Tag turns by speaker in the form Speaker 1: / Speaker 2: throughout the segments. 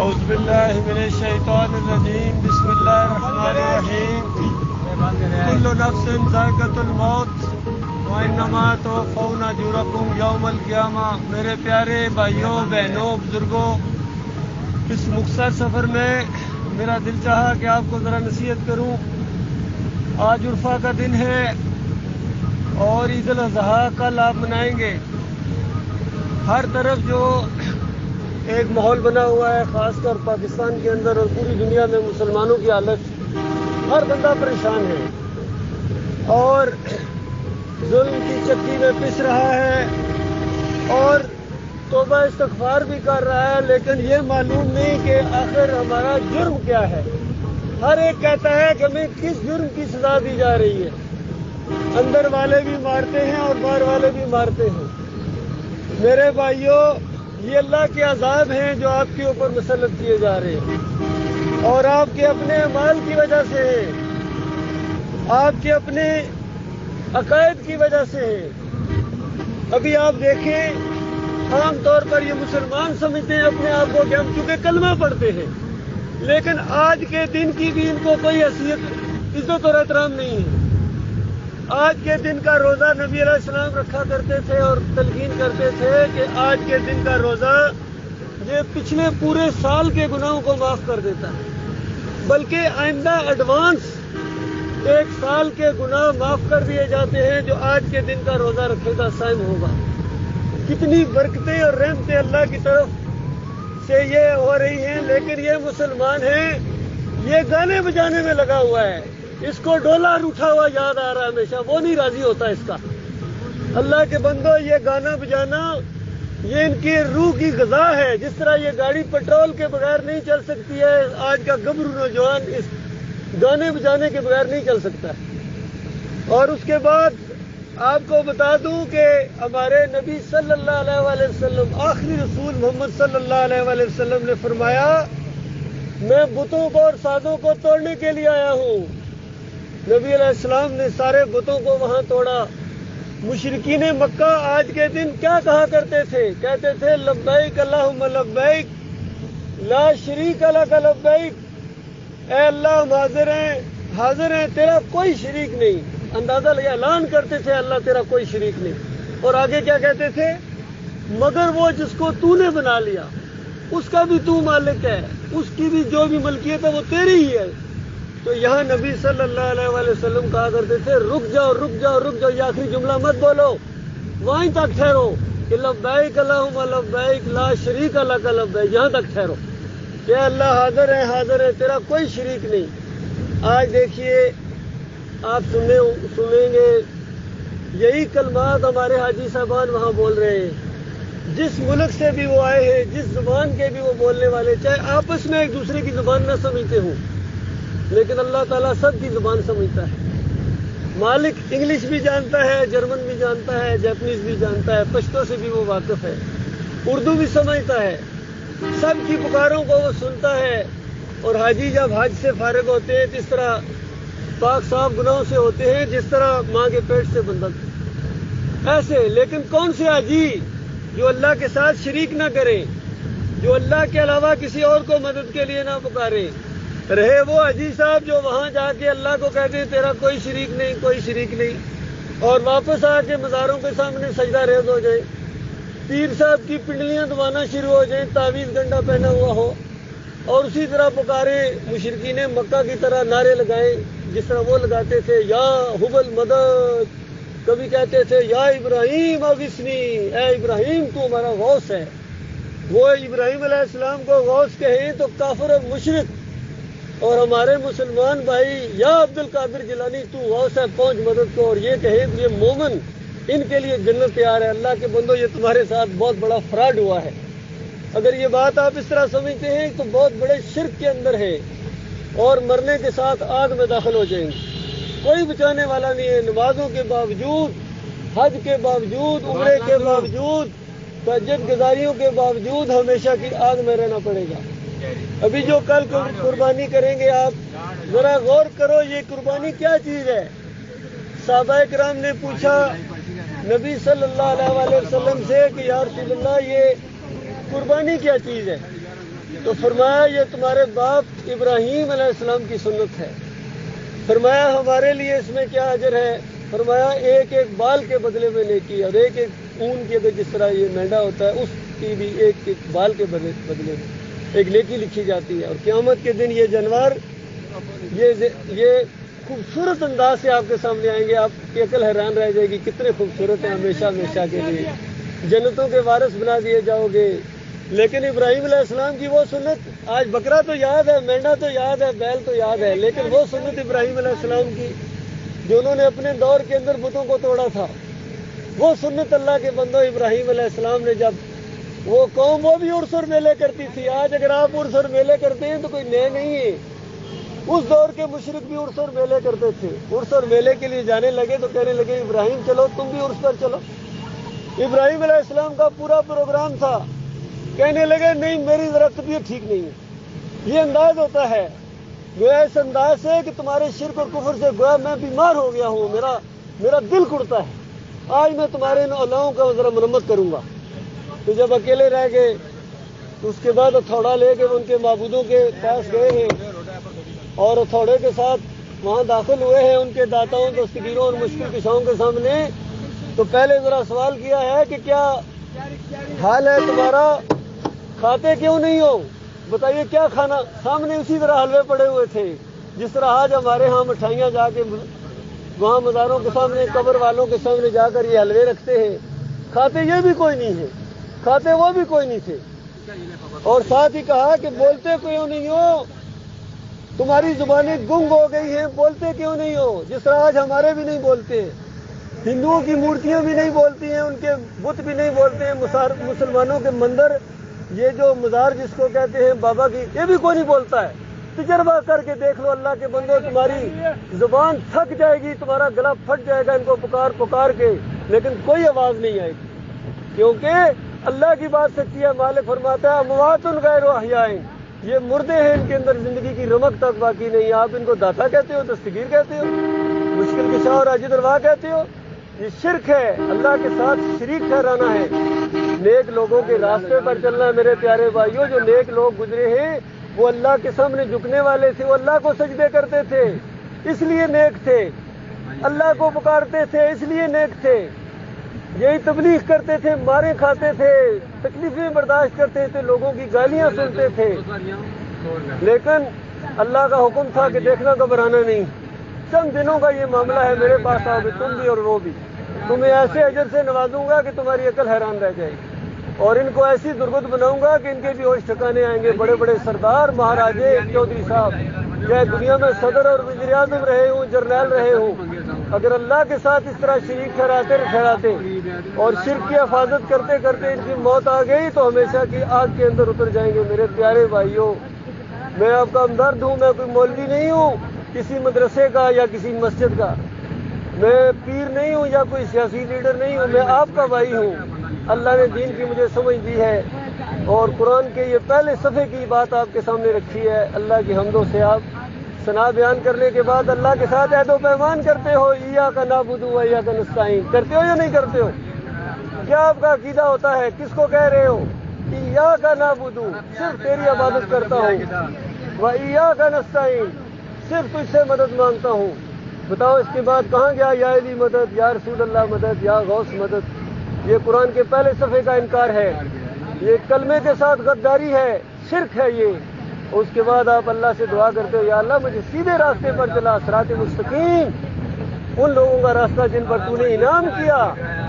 Speaker 1: اعوذ باللہ من الشیطان الرجیم بسم اللہ الرحمن الرحیم کل نفس ذائقۃ الموت وانما توفون اجورکم یوم القیامہ۔ میرے پیارے بھائیوں بہنوں بزرگوں، اس مختصر سفر میں میرا دل چاہا کہ آپ کو ذرا نصیحت کروں۔ آج عرفہ کا دن ہے اور عید الاضحیٰ کل آپ منائیں گے۔ ہر طرف جو ایک ماحول بنا ہوا ہے، خاص کر پاکستان کے اندر اور پوری دنیا میں مسلمانوں کی حالت، ہر بندہ پریشان ہے اور ظلم کی چکی میں پس رہا ہے اور توبہ استغفار بھی کر رہا ہے، لیکن یہ معلوم نہیں کہ آخر ہمارا جرم کیا ہے۔ ہر ایک کہتا ہے کہ ہمیں کس جرم کی سزا دی جا رہی ہے۔ اندر والے بھی مارتے ہیں اور باہر والے بھی مارتے ہیں۔ میرے بھائیوں، یہ اللہ کے عذاب ہیں جو آپ کے اوپر مسلط کیے جا رہے ہیں اور آپ کے اپنے اعمال کی وجہ سے ہیں، آپ کے اپنے عقائد کی وجہ سے ہیں۔ ابھی آپ دیکھیں، عام طور پر یہ مسلمان سمجھتے ہیں اپنے آپ کو کہ ہم چونکہ کلمہ پڑھتے ہیں، لیکن آج کے دن کی بھی ان کو کوئی حیثیت، عزت اور احترام نہیں ہے۔ آج کے دن کا روزہ نبی علیہ السلام رکھا کرتے تھے اور تلقین کرتے تھے کہ آج کے دن کا روزہ یہ پچھلے پورے سال کے گناہوں کو معاف کر دیتا ہے، بلکہ آئندہ ایڈوانس ایک سال کے گناہ معاف کر دیے جاتے ہیں جو آج کے دن کا روزہ رکھے گا، صائم ہوگا۔ کتنی برکتیں اور رحمتیں اللہ کی طرف سے یہ ہو رہی ہیں، لیکن یہ مسلمان ہیں، یہ گانے بجانے میں لگا ہوا ہے۔ اس کو ڈولر اٹھا ہوا یاد آ رہا ہے ہمیشہ، وہ نہیں راضی ہوتا اس کا۔ اللہ کے بندو، یہ گانا بجانا یہ ان کی روح کی غذا ہے۔ جس طرح یہ گاڑی پیٹرول کے بغیر نہیں چل سکتی ہے، آج کا گبرو نوجوان اس گانے بجانے کے بغیر نہیں چل سکتا ہے۔ اور اس کے بعد آپ کو بتا دوں کہ ہمارے نبی صلی اللہ علیہ وسلم، آخری رسول محمد صلی اللہ علیہ وسلم نے فرمایا، میں بتوں کو اور سازوں کو توڑنے کے لیے آیا ہوں۔ نبی علیہ السلام نے سارے بتوں کو وہاں توڑا۔ مشرکین مکہ آج کے دن کیا کہا کرتے تھے؟ کہتے تھے لبیک اللہم لبیک لا شریک لک لبیک، اے اللہ ہم حاضر ہیں، تیرا کوئی شریک نہیں۔ اندازہ لگا، اعلان کرتے تھے اللہ تیرا کوئی شریک نہیں۔ اور آگے کیا کہتے تھے؟ مگر وہ جس کو تو نے بنا لیا، اس کا بھی تو مالک ہے، اس کی بھی جو بھی ملکیت ہے وہ تیری ہی ہے۔ تو یہاں نبی صلی اللہ علیہ وسلم کہا کرتے تھے، رک جاؤ رک جاؤ رک جاؤ، یہ آخری جملہ مت بولو، وہیں تک ٹھہرو کہ لبیک اللہم لبیک لا شریک لک لبیک، یہاں تک ٹھہرو کہ اللہ حاضر ہے، تیرا کوئی شریک نہیں۔ آج دیکھیے، آپ سنیں گے یہی کلمات ہمارے حاجی صاحبان وہاں بول رہے ہیں۔ جس ملک سے بھی وہ آئے ہیں، جس زبان کے بھی وہ بولنے والے، چاہے آپس میں ایک دوسرے کی زبان نہ سمجھتے ہوں، لیکن اللہ تعالیٰ سب کی زبان سمجھتا ہے۔ مالک انگلش بھی جانتا ہے، جرمن بھی جانتا ہے، جاپنیز بھی جانتا ہے، پشتو سے بھی وہ واقف ہے، اردو بھی سمجھتا ہے، سب کی پکاروں کو وہ سنتا ہے۔ اور حاجی جب حج سے فارغ ہوتے ہیں، جس طرح پاک صاف گناہوں سے ہوتے ہیں، جس طرح ماں کے پیٹ سے بندہ ایسے۔ لیکن کون سے حاجی جو اللہ کے ساتھ شریک نہ کریں، جو اللہ کے علاوہ کسی اور کو مدد کے لیے نہ پکارے؟ رہے وہ حاجی صاحب جو وہاں جا کے اللہ کو کہتے ہیں تیرا کوئی شریک نہیں، کوئی شریک نہیں، اور واپس آ کے مزاروں کے سامنے سجدہ ریز ہو جائے، پیر صاحب کی پنڈلیاں دبانا شروع ہو جائیں، تعویذ گنڈا پہنا ہوا ہو، اور اسی طرح پکارے مشرکین مکہ کی طرح نعرے لگائیں جس طرح وہ لگاتے تھے، یا حبل مدد، کبھی کہتے تھے یا ابراہیم اغثنی، اے ابراہیم تو ہمارا غوث ہے۔ وہ ابراہیم علیہ السلام کو غوث کہیں تو کافر اور مشرک، اور ہمارے مسلمان بھائی یا عبد القادر جیلانی تو غوث ہے، پہنچ مدد کو، اور یہ کہیں تو یہ مومن، ان کے لیے جنت تیار ہے۔ اللہ کے بندو، یہ تمہارے ساتھ بہت بڑا فراڈ ہوا ہے۔ اگر یہ بات آپ اس طرح سمجھتے ہیں تو بہت بڑے شرک کے اندر ہیں اور مرنے کے ساتھ آگ میں داخل ہو جائیں گے۔ کوئی بچانے والا نہیں ہے۔ نمازوں کے باوجود، حج کے باوجود، عمرے کے باوجود، تہجد گزاریوں کے باوجود ہمیشہ کی آگ میں رہنا پڑے گا۔ ابھی جو کل قربانی کریں گے، آپ ذرا غور کرو یہ قربانی کیا چیز ہے۔ صحابہ کرام نے پوچھا نبی صلی اللہ علیہ وسلم سے کہ یا رسول اللہ، یہ قربانی کیا چیز ہے؟
Speaker 2: تو فرمایا یہ تمہارے باپ ابراہیم علیہ السلام کی سنت ہے. فرمایا ہمارے لیے اس میں کیا اجر ہے؟ فرمایا ایک ایک بال کے بدلے میں نیکی، اور ایک ایک اون کی اگر جس طرح یہ مینڈا ہوتا ہے اس کی بھی ایک ایک بال کے بدلے میں ایک نیکی لکھی جاتی ہے. اور قیامت کے دن یہ جانور یہ خوبصورت انداز سے آپ کے سامنے آئیں گے، آپ کی عقل حیران رہ جائے گی کتنے خوبصورت ہیں، ہمیشہ ہمیشہ کے لیے جنتوں کے وارث بنا دیے جاؤ گے. لیکن ابراہیم علیہ السلام کی وہ سنت، آج بکرا تو یاد ہے، مینڈا تو یاد ہے، بیل تو یاد ہے، لیکن وہ سنت ابراہیم علیہ السلام کی جو انہوں نے اپنے دور کے اندر بتوں کو توڑا تھا، وہ سنت اللہ کے بندوں ابراہیم علیہ السلام نے جب وہ قوم وہ بھی عرس اور میلے کرتی تھی. آج اگر آپ عرس اور میلے کرتے ہیں تو کوئی نئے نہیں ہے. اس دور کے مشرک بھی عرس اور میلے کرتے تھے. عرس اور میلے کے لیے جانے لگے تو کہنے لگے ابراہیم چلو تم بھی عرس پر چلو. ابراہیم علیہ السلام کا پورا پروگرام تھا، کہنے لگے نہیں میری ذرا طبیعت ٹھیک نہیں ہے. یہ انداز ہوتا ہے گویا اس انداز سے کہ تمہارے شرک اور کفر سے گویا میں بیمار ہو گیا ہوں، میرا دل کڑتا ہے، آج میں تمہارے ان اولیاؤں کا ذرا مرمت کروں گا. تو جب اکیلے رہ گئے تو اس کے بعد ہتھوڑا لے کے ان کے معبودوں کے پاس گئے ہیں اور ہتھوڑے کے ساتھ وہاں داخل ہوئے ہیں ان کے داتاؤں دستگیروں اور مشکل کشاؤں کے سامنے. تو پہلے ذرا سوال کیا ہے کہ کیا حال ہے تمہارا، کھاتے کیوں نہیں ہو، بتائیے کیا کھانا. سامنے اسی طرح حلوے پڑے ہوئے تھے جس طرح آج ہمارے ہاں مٹھائیاں جا کے وہاں مزاروں کے سامنے قبر والوں کے سامنے جا کر یہ حلوے رکھتے ہیں. کھاتے یہ بھی کوئی نہیں ہے، کھاتے وہ بھی کوئی نہیں تھے. اور ساتھ ہی کہا کہ بولتے کیوں نہیں ہو، تمہاری زبانیں گنگ ہو گئی ہیں، بولتے کیوں نہیں ہو. جس طرح آج ہمارے بھی نہیں بولتے، ہندوؤں کی مورتیاں بھی نہیں بولتی ہیں، ان کے بت بھی نہیں بولتے ہیں، مسلمانوں کے مندر یہ جو مزار جس کو کہتے ہیں بابا کی، یہ بھی کوئی نہیں بولتا ہے. تجربہ کر کے دیکھ لو اللہ کے بندو، تمہاری زبان تھک جائے گی، تمہارا گلا پھٹ جائے گا ان کو پکار پکار کے، لیکن کوئی آواز نہیں آئے گی، کیونکہ اللہ کی بات سچی ہے. مالک فرماتا ہے اموات غیر احیاء، یہ مردے ہیں، ان کے اندر زندگی کی رمق تک باقی نہیں. آپ ان کو داتا کہتے ہو، دستگیر کہتے ہو، مشکل کشا اور عاجز روا کہتے ہو. یہ شرک ہے، اللہ کے ساتھ شریک ٹھہرانا ہے. نیک لوگوں کے راستے پر چلنا ہے میرے پیارے بھائیوں. جو نیک لوگ گزرے ہیں وہ اللہ کے سامنے جھکنے والے تھے، وہ اللہ کو سجدے کرتے تھے اس لیے نیک تھے، اللہ کو پکارتے تھے اس لیے نیک تھے. یہی تبلیغ کرتے تھے، مارے کھاتے تھے، تکلیفیں برداشت کرتے تھے، لوگوں کی گالیاں سنتے تھے، لیکن اللہ کا حکم تھا کہ دیکھنا گھبرانا نہیں، چند دنوں کا یہ معاملہ ہے، میرے پاس آؤ گے تم بھی اور وہ بھی، تمہیں ایسے اجر سے نوازوں گا کہ تمہاری عقل حیران رہ جائے گی، اور ان کو ایسی درگت بناؤں گا کہ ان کے بھی ہوش ٹھکانے آئیں گے. بڑے بڑے سردار مہاراجے چودھری صاحب چاہے دنیا میں صدر اور وزیر اعظم رہے ہوں، جرنیل رہے ہوں، اگر اللہ کے ساتھ اس طرح شریک ٹھہراتے اور شرک کی حفاظت کرتے کرتے ان کی موت آ گئی تو ہمیشہ کی آگ کے اندر اتر جائیں گے. میرے پیارے بھائیوں، میں آپ کا ہمدرد ہوں، میں کوئی مولوی نہیں ہوں کسی مدرسے کا یا کسی مسجد کا، میں پیر نہیں ہوں یا کوئی سیاسی لیڈر نہیں ہوں، میں آپ کا بھائی ہوں. اللہ نے دین کی مجھے سمجھ دی ہے اور قرآن کے یہ پہلے صفحے کی بات آپ کے سامنے رکھی ہے. اللہ کی حمد و ثنا ثنا بیان کرنے کے بعد اللہ کے ساتھ عہد و پیمان کرتے ہو، ایاک نعبد و ایاک نستعین کرتے ہو یا نہیں کرتے ہو؟ کیا آپ کا عقیدہ ہوتا ہے؟ کس کو کہہ رہے ہو؟ ایاک نعبد، صرف تیری عبادت کرتا ہوں، و ایاک نستعین، صرف تجھ سے مدد مانگتا ہوں. بتاؤ اس کے بعد کہاں گیا یا علی مدد، یا رسول اللہ مدد، یا غوث مدد؟ یہ قرآن کے پہلے صفحے کا انکار ہے، یہ کلمے کے ساتھ غداری ہے، شرک ہے یہ. اس کے بعد آپ اللہ سے دعا کرتے ہو یا اللہ مجھے سیدھے راستے پر چلا، صراط مستقیم، ان لوگوں کا راستہ جن پر تو نے انعام کیا،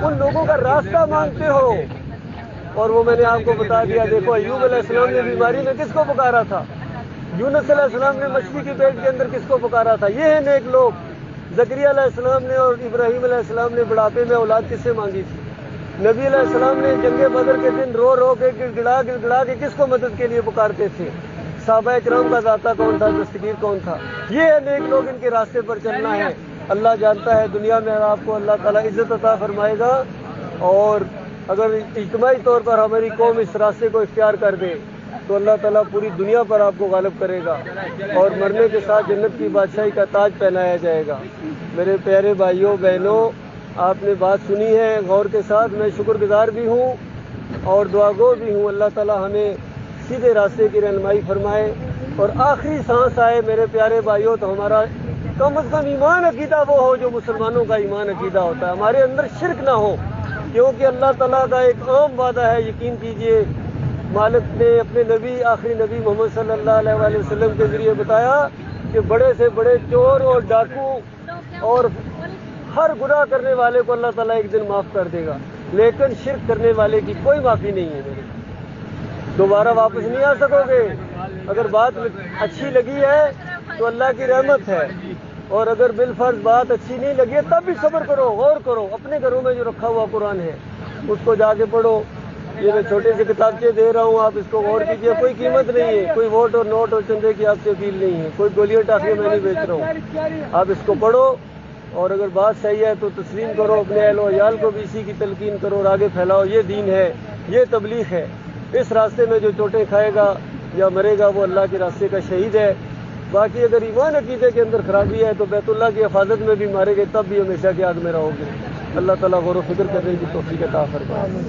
Speaker 2: ان لوگوں کا راستہ مانگتے ہو. اور وہ میں نے آپ کو بتا دیا. دیکھو ایوب علیہ السلام نے بیماری میں کس کو پکارا تھا، یونس علیہ السلام نے مچھلی کی پیٹ کے اندر کس کو پکارا تھا. یہ ہیں نیک لوگ. زکریا علیہ السلام نے اور ابراہیم علیہ السلام نے بڑھاپے میں اولاد کس سے مانگی تھی. نبی علیہ السلام نے جنگ بدر کے دن رو رو کے گڑ گڑا کے کس کو مدد کے لیے پکارتے تھے. صحابہ کرام کا ذاتہ کون تھا، دستگیر کون تھا. یہ ہے نیک لوگ، ان کے راستے پر چلنا ہے. اللہ جانتا ہے دنیا میں آپ کو اللہ تعالیٰ عزت عطا فرمائے گا، اور اگر اجتماعی طور پر ہماری قوم اس راستے کو اختیار کر دے تو اللہ تعالیٰ پوری دنیا پر آپ کو غالب کرے گا اور مرنے کے ساتھ جنت کی بادشاہی کا تاج پہنایا جائے گا. میرے پیارے بھائیوں بہنوں، آپ نے بات سنی ہے غور کے ساتھ. میں شکر گزار بھی ہوں اور دعا گو بھی ہوں. اللہ تعالیٰ ہمیں سیدھے راستے کی رہنمائی فرمائے، اور آخری سانس آئے میرے پیارے بھائیوں تو ہمارا کم از کم ایمان عقیدہ وہ ہو جو مسلمانوں کا ایمان عقیدہ ہوتا ہے، ہمارے اندر شرک نہ ہو، کیونکہ اللہ تعالیٰ کا ایک عام وعدہ ہے، یقین کیجئے مالک نے اپنے نبی آخری نبی محمد صلی اللہ علیہ وآلہ وسلم کے ذریعے بتایا کہ بڑے سے بڑے چور اور ڈاکو اور ہر گناہ کرنے والے کو اللہ تعالیٰ ایک دن معاف کر دے گا، لیکن شرک کرنے والے کی کوئی معافی نہیں ہے میرے، دوبارہ واپس نہیں آ سکو گے۔ اگر بات اچھی لگی ہے تو اللہ کی رحمت ہے، اور اگر بالفرض بات اچھی نہیں لگی ہے تب بھی صبر کرو، غور کرو، اپنے گھروں میں جو رکھا ہوا قرآن ہے اس کو جا کے پڑھو۔ یہ میں چھوٹے سے کتابچے دے رہا ہوں، آپ اس کو غور کیجئے، کوئی قیمت نہیں ہے، کوئی ووٹ اور نوٹ اور چندے کی آپ سے اپیل نہیں ہے، کوئی گولیاں ٹافیاں میں نہیں بیچ رہا ہوں، آپ اس کو پڑھو، اور اگر بات صحیح ہے تو تسلیم کرو، اپنے اہل و عیال کو بھی اسی کی تلقین کرو اور آگے پھیلاؤ، یہ دین ہے، یہ تبلیغ ہے۔ اس راستے میں جو چوٹیں کھائے گا یا مرے گا وہ اللہ کے راستے کا شہید ہے۔ باقی اگر ایمان عقیدے کے اندر خرابی ہے تو بیت اللہ کی حفاظت میں بھی مارے گئے تب بھی ہمیشہ کی آگ میں رہو گے۔ اللہ تعالیٰ غور و فکر کرنے کی توفیق عطا فرمائے۔